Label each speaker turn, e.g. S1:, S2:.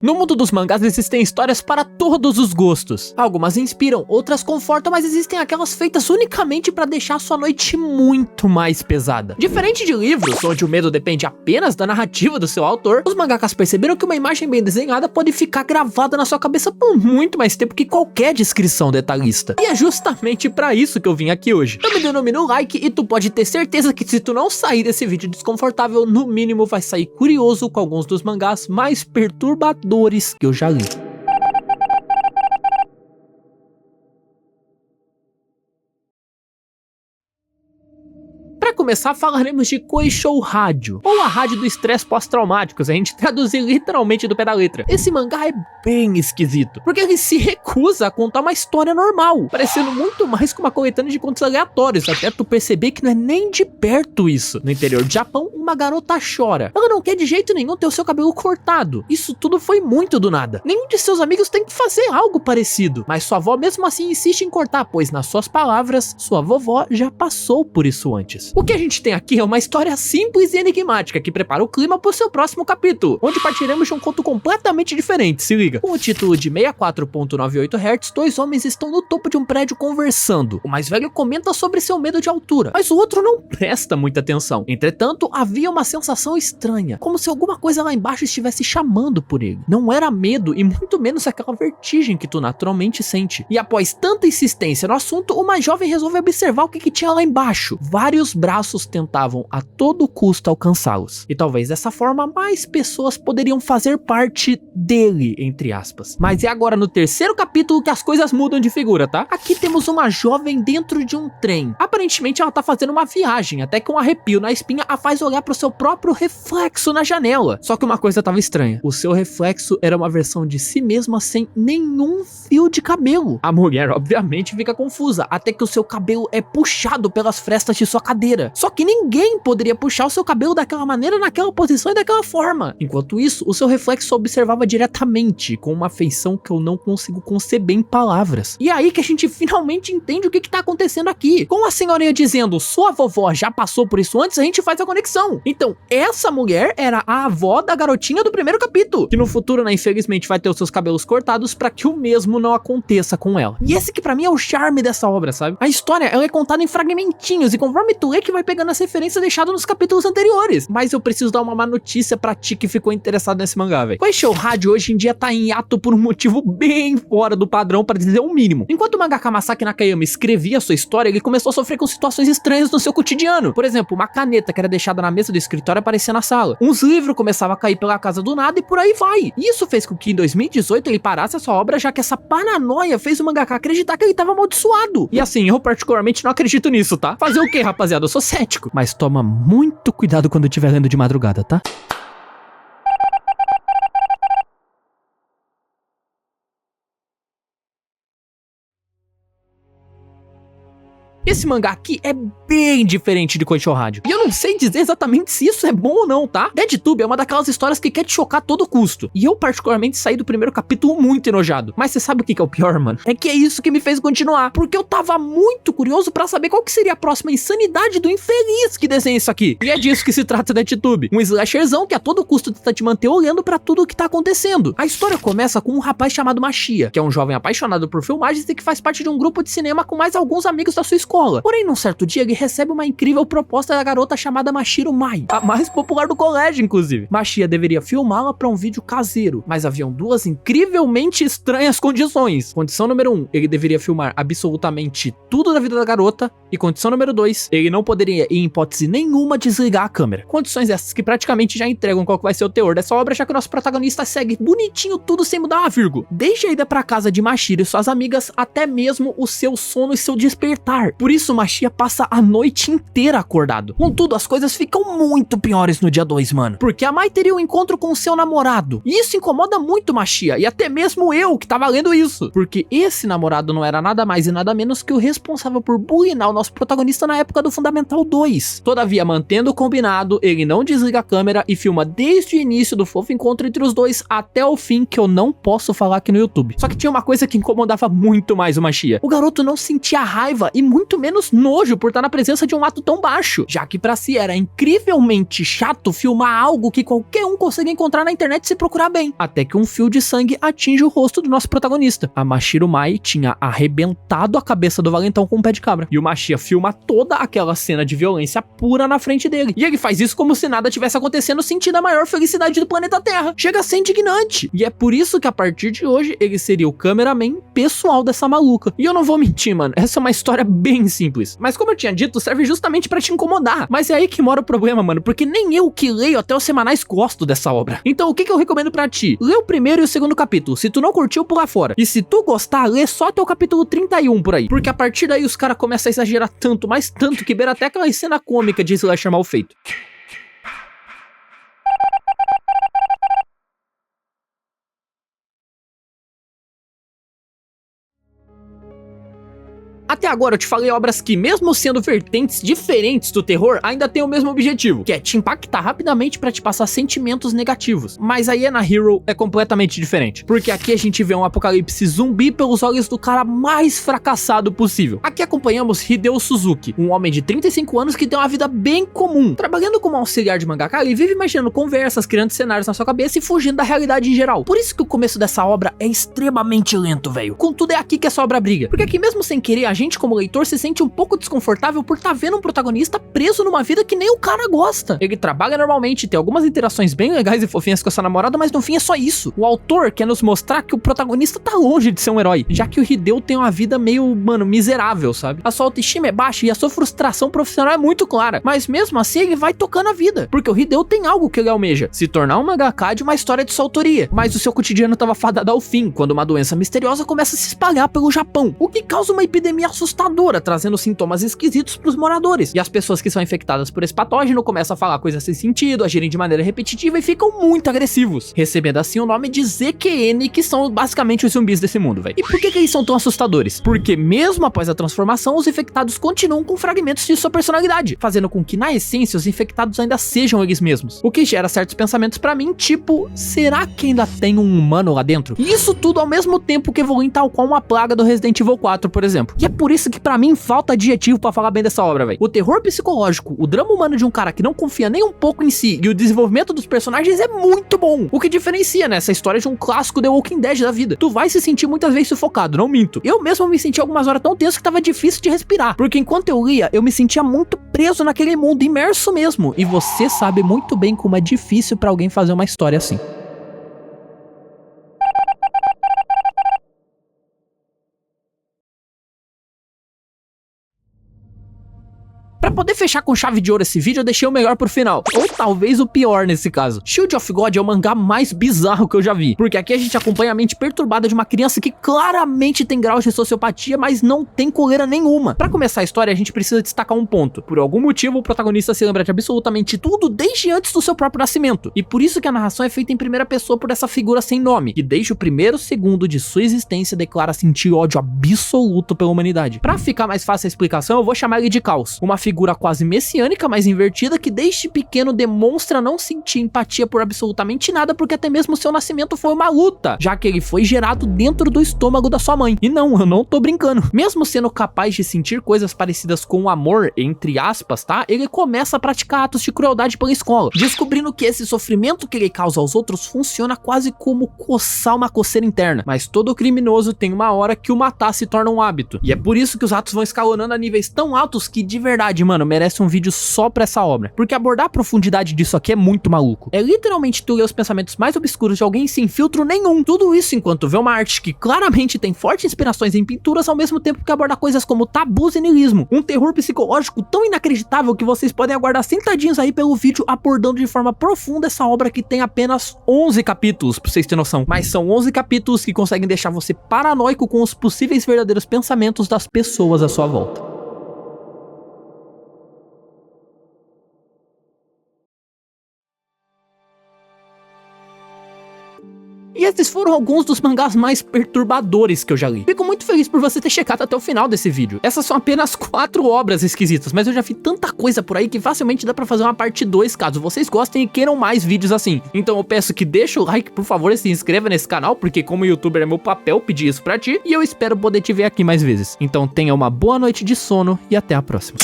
S1: No mundo dos mangás existem histórias para todos os gostos. Algumas inspiram, outras confortam, mas existem aquelas feitas unicamente para deixar sua noite muito mais pesada. Diferente de livros, onde o medo depende apenas da narrativa do seu autor, os mangakas perceberam que uma imagem bem desenhada pode ficar gravada na sua cabeça por muito mais tempo que qualquer descrição detalhista. E é justamente para isso que eu vim aqui hoje. Eu me denomino Like e tu pode ter certeza que se tu não sair desse vídeo desconfortável, no mínimo vai sair curioso com alguns dos mangás mais perturbadores que eu já li. Para começar, falaremos de Koishou Rádio, ou a rádio do estresse pós-traumático, se a gente traduzir literalmente do pé da letra. Esse mangá é bem esquisito, porque ele se recusa a contar uma história normal, parecendo muito mais com uma coletânea de contos aleatórios, até tu perceber que não é nem de perto isso. No interior do Japão, uma garota chora. Ela não quer de jeito nenhum ter o seu cabelo cortado. Isso tudo foi muito do nada. Nenhum de seus amigos tem que fazer algo parecido, mas sua avó mesmo assim insiste em cortar, pois nas suas palavras, sua vovó já passou por isso antes. O que a gente tem aqui é uma história simples e enigmática que prepara o clima para o seu próximo capítulo, onde partiremos de um conto completamente diferente, se liga. Com o título de 64.98 Hz, dois homens estão no topo de um prédio conversando. O mais velho comenta sobre seu medo de altura, mas o outro não presta muita atenção. Entretanto, havia uma sensação estranha, como se alguma coisa lá embaixo estivesse chamando por ele. Não era medo e muito menos aquela vertigem que tu naturalmente sente. E após tanta insistência no assunto, o mais jovem resolve observar o que tinha lá embaixo. Vários braços tentavam a todo custo alcançá-los. E talvez dessa forma mais pessoas poderiam fazer parte dele, entre aspas. Mas é agora no terceiro capítulo que as coisas mudam de figura, tá? Aqui temos uma jovem dentro de um trem. Aparentemente ela tá fazendo uma viagem, até que um arrepio na espinha a faz olhar pro seu próprio reflexo na janela. Só que uma coisa tava estranha. O seu reflexo era uma versão de si mesma sem nenhum fio de cabelo. A mulher obviamente fica confusa, até que o seu cabelo é puxado pelas frestas de sua cadeira. Só que ninguém poderia puxar o seu cabelo daquela maneira, naquela posição e daquela forma. Enquanto isso, o seu reflexo observava diretamente, com uma feição que eu não consigo conceber em palavras. E é aí que a gente finalmente entende o que tá acontecendo aqui. Com a senhorinha dizendo, sua vovó já passou por isso antes, a gente faz a conexão. Então, essa mulher era a avó da garotinha do primeiro capítulo, que no futuro, né, infelizmente vai ter os seus cabelos cortados para que o mesmo não aconteça com ela. E esse que pra mim é o charme dessa obra, sabe? A história, ela é contada em fragmentinhos e conforme tu lê que vai pegando as referências deixadas nos capítulos anteriores. Mas eu preciso dar uma má notícia pra ti que ficou interessado nesse mangá, velho. Koishou Rádio hoje em dia tá em hiato por um motivo bem fora do padrão, pra dizer o mínimo. Enquanto o mangaka Masaki Nakayama escrevia sua história, ele começou a sofrer com situações estranhas no seu cotidiano. Por exemplo, uma caneta que era deixada na mesa do escritório aparecia na sala. Uns livros começavam a cair pela casa do nada e por aí vai. E isso fez com que em 2018 ele parasse a sua obra, já que essa paranoia fez o mangaka acreditar que ele tava amaldiçoado. E assim, eu particularmente não acredito nisso, tá? Fazer o quê, rapaziada? Eu sou cético. Mas toma muito cuidado quando estiver lendo de madrugada, tá? Esse mangá aqui é bem diferente de Koishou Rádio. E eu não sei dizer exatamente se isso é bom ou não, tá? DeadTube é uma daquelas histórias que quer te chocar a todo custo. E eu particularmente saí do primeiro capítulo muito enojado. Mas você sabe o que é o pior, mano? É que é isso que me fez continuar. Porque eu tava muito curioso pra saber qual que seria a próxima insanidade do infeliz que desenha isso aqui. E é disso que se trata DeadTube. Um slasherzão que a todo custo tenta te manter olhando pra tudo o que tá acontecendo. A história começa com um rapaz chamado Machia, que é um jovem apaixonado por filmagens e que faz parte de um grupo de cinema com mais alguns amigos da sua escola. Porém, num certo dia, ele recebe uma incrível proposta da garota chamada Mashiro Mai, a mais popular do colégio, inclusive. Machia deveria filmá-la para um vídeo caseiro, mas haviam duas incrivelmente estranhas condições. Condição número 1, ele deveria filmar absolutamente tudo da vida da garota, e condição número 2, ele não poderia, em hipótese nenhuma, desligar a câmera. Condições essas que praticamente já entregam qual que vai ser o teor dessa obra, já que o nosso protagonista segue bonitinho tudo sem mudar uma vírgula. Desde a ida pra casa de Mashiro e suas amigas, até mesmo o seu sono e seu despertar. Por isso, Machia passa a noite inteira acordado. Contudo, as coisas ficam muito piores no dia 2, mano. Porque a Mai teria um encontro com o seu namorado. E isso incomoda muito Machia, e até mesmo eu, que tava lendo isso. Porque esse namorado não era nada mais e nada menos que o responsável por bulinar o nosso protagonista na época do Fundamental 2. Todavia, mantendo o combinado, ele não desliga a câmera e filma desde o início do fofo encontro entre os dois até o fim, que eu não posso falar aqui no YouTube. Só que tinha uma coisa que incomodava muito mais o Machia. O garoto não sentia raiva e muito muito menos nojo por estar na presença de um ato tão baixo, já que pra si era incrivelmente chato filmar algo que qualquer um consegue encontrar na internet se procurar bem, até que um fio de sangue atinge o rosto do nosso protagonista. A Mashiro Mai tinha arrebentado a cabeça do valentão com um pé de cabra, e o Mashia filma toda aquela cena de violência pura na frente dele, e ele faz isso como se nada tivesse acontecendo, sentindo a maior felicidade do planeta Terra. Chega a ser indignante, e é por isso que a partir de hoje ele seria o cameraman pessoal dessa maluca. E eu não vou mentir, mano, essa é uma história bem simples, mas como eu tinha dito, serve justamente pra te incomodar. Mas é aí que mora o problema, mano, porque nem eu que leio até os semanais gosto dessa obra. Então o que eu recomendo pra ti? Lê o primeiro e o segundo capítulo. Se tu não curtiu, pula fora. E se tu gostar, lê só até o capítulo 31 por aí, porque a partir daí os caras começam a exagerar tanto, mas tanto, que beira até aquela cena cômica de slasher mal feito. Até agora eu te falei obras que, mesmo sendo vertentes diferentes do terror, ainda tem o mesmo objetivo, que é te impactar rapidamente pra te passar sentimentos negativos. Mas a Yena Hero é completamente diferente, porque aqui a gente vê um apocalipse zumbi pelos olhos do cara mais fracassado possível. Aqui acompanhamos Hideo Suzuki, um homem de 35 anos que tem uma vida bem comum. Trabalhando como auxiliar de mangaka, ele vive imaginando conversas, criando cenários na sua cabeça e fugindo da realidade em geral. Por isso que o começo dessa obra é extremamente lento, velho. Contudo, é aqui que essa obra briga, porque aqui mesmo sem querer, a gente como leitor se sente um pouco desconfortável por estar vendo um protagonista preso numa vida que nem o cara gosta. Ele trabalha normalmente, tem algumas interações bem legais e fofinhas com essa namorada, mas no fim é só isso. O autor quer nos mostrar que o protagonista tá longe de ser um herói, já que o Hideo tem uma vida meio, mano, miserável, sabe? A sua autoestima é baixa e a sua frustração profissional é muito clara, mas mesmo assim ele vai tocando a vida, porque o Hideo tem algo que ele almeja, se tornar um mangaka de uma história de sua autoria, mas o seu cotidiano tava fadado ao fim, quando uma doença misteriosa começa a se espalhar pelo Japão, o que causa uma epidemia assustadora, trazendo sintomas esquisitos pros moradores, e as pessoas que são infectadas por esse patógeno começam a falar coisas sem sentido, agirem de maneira repetitiva e ficam muito agressivos, recebendo assim o nome de ZQN, que são basicamente os zumbis desse mundo, velho. E por que eles são tão assustadores? Porque mesmo após a transformação, os infectados continuam com fragmentos de sua personalidade, fazendo com que na essência os infectados ainda sejam eles mesmos, o que gera certos pensamentos pra mim, tipo, será que ainda tem um humano lá dentro? E isso tudo ao mesmo tempo que evolui tal qual uma plaga do Resident Evil 4, por exemplo. E é por isso que pra mim falta adjetivo pra falar bem dessa obra, velho. O terror psicológico, o drama humano de um cara que não confia nem um pouco em si e o desenvolvimento dos personagens é muito bom, o que diferencia, né, essa história de um clássico The Walking Dead da vida. Tu vai se sentir muitas vezes sufocado, não minto. Eu mesmo me senti algumas horas tão tenso que tava difícil de respirar, porque enquanto eu lia, eu me sentia muito preso naquele mundo, imerso mesmo. E você sabe muito bem como é difícil pra alguém fazer uma história assim. Pra poder fechar com chave de ouro esse vídeo, eu deixei o melhor pro final, ou talvez o pior nesse caso. Shield of God é o mangá mais bizarro que eu já vi, porque aqui a gente acompanha a mente perturbada de uma criança que claramente tem graus de sociopatia, mas não tem coleira nenhuma. Pra começar a história, a gente precisa destacar um ponto. Por algum motivo, o protagonista se lembra de absolutamente tudo desde antes do seu próprio nascimento, e por isso que a narração é feita em primeira pessoa por essa figura sem nome, que desde o primeiro segundo de sua existência declara sentir ódio absoluto pela humanidade. Pra ficar mais fácil a explicação, eu vou chamar ele de Caos, uma figura quase messiânica, mas invertida, que desde pequeno demonstra não sentir empatia por absolutamente nada, porque até mesmo seu nascimento foi uma luta, já que ele foi gerado dentro do estômago da sua mãe. E não, eu não tô brincando. Mesmo sendo capaz de sentir coisas parecidas com o amor, entre aspas, tá? Ele começa a praticar atos de crueldade pela escola, descobrindo que esse sofrimento que ele causa aos outros funciona quase como coçar uma coceira interna. Mas todo criminoso tem uma hora que o matar se torna um hábito. E é por isso que os atos vão escalonando a níveis tão altos que, de verdade, mano, merece um vídeo só pra essa obra, porque abordar a profundidade disso aqui é muito maluco. É literalmente tu ler os pensamentos mais obscuros de alguém sem filtro nenhum. Tudo isso enquanto vê uma arte que claramente tem fortes inspirações em pinturas, ao mesmo tempo que aborda coisas como tabus e niilismo. Um terror psicológico tão inacreditável que vocês podem aguardar sentadinhos aí pelo vídeo, abordando de forma profunda essa obra que tem apenas 11 capítulos, pra vocês terem noção. Mas são 11 capítulos que conseguem deixar você paranoico com os possíveis verdadeiros pensamentos das pessoas à sua volta. E esses foram alguns dos mangás mais perturbadores que eu já li. Fico muito feliz por você ter chegado até o final desse vídeo. Essas são apenas 4 obras esquisitas, mas eu já vi tanta coisa por aí que facilmente dá pra fazer uma parte 2, caso vocês gostem e queiram mais vídeos assim. Então eu peço que deixa o like, por favor, e se inscreva nesse canal, porque como youtuber é meu papel pedir isso pra ti, e eu espero poder te ver aqui mais vezes. Então tenha uma boa noite de sono e até a próxima.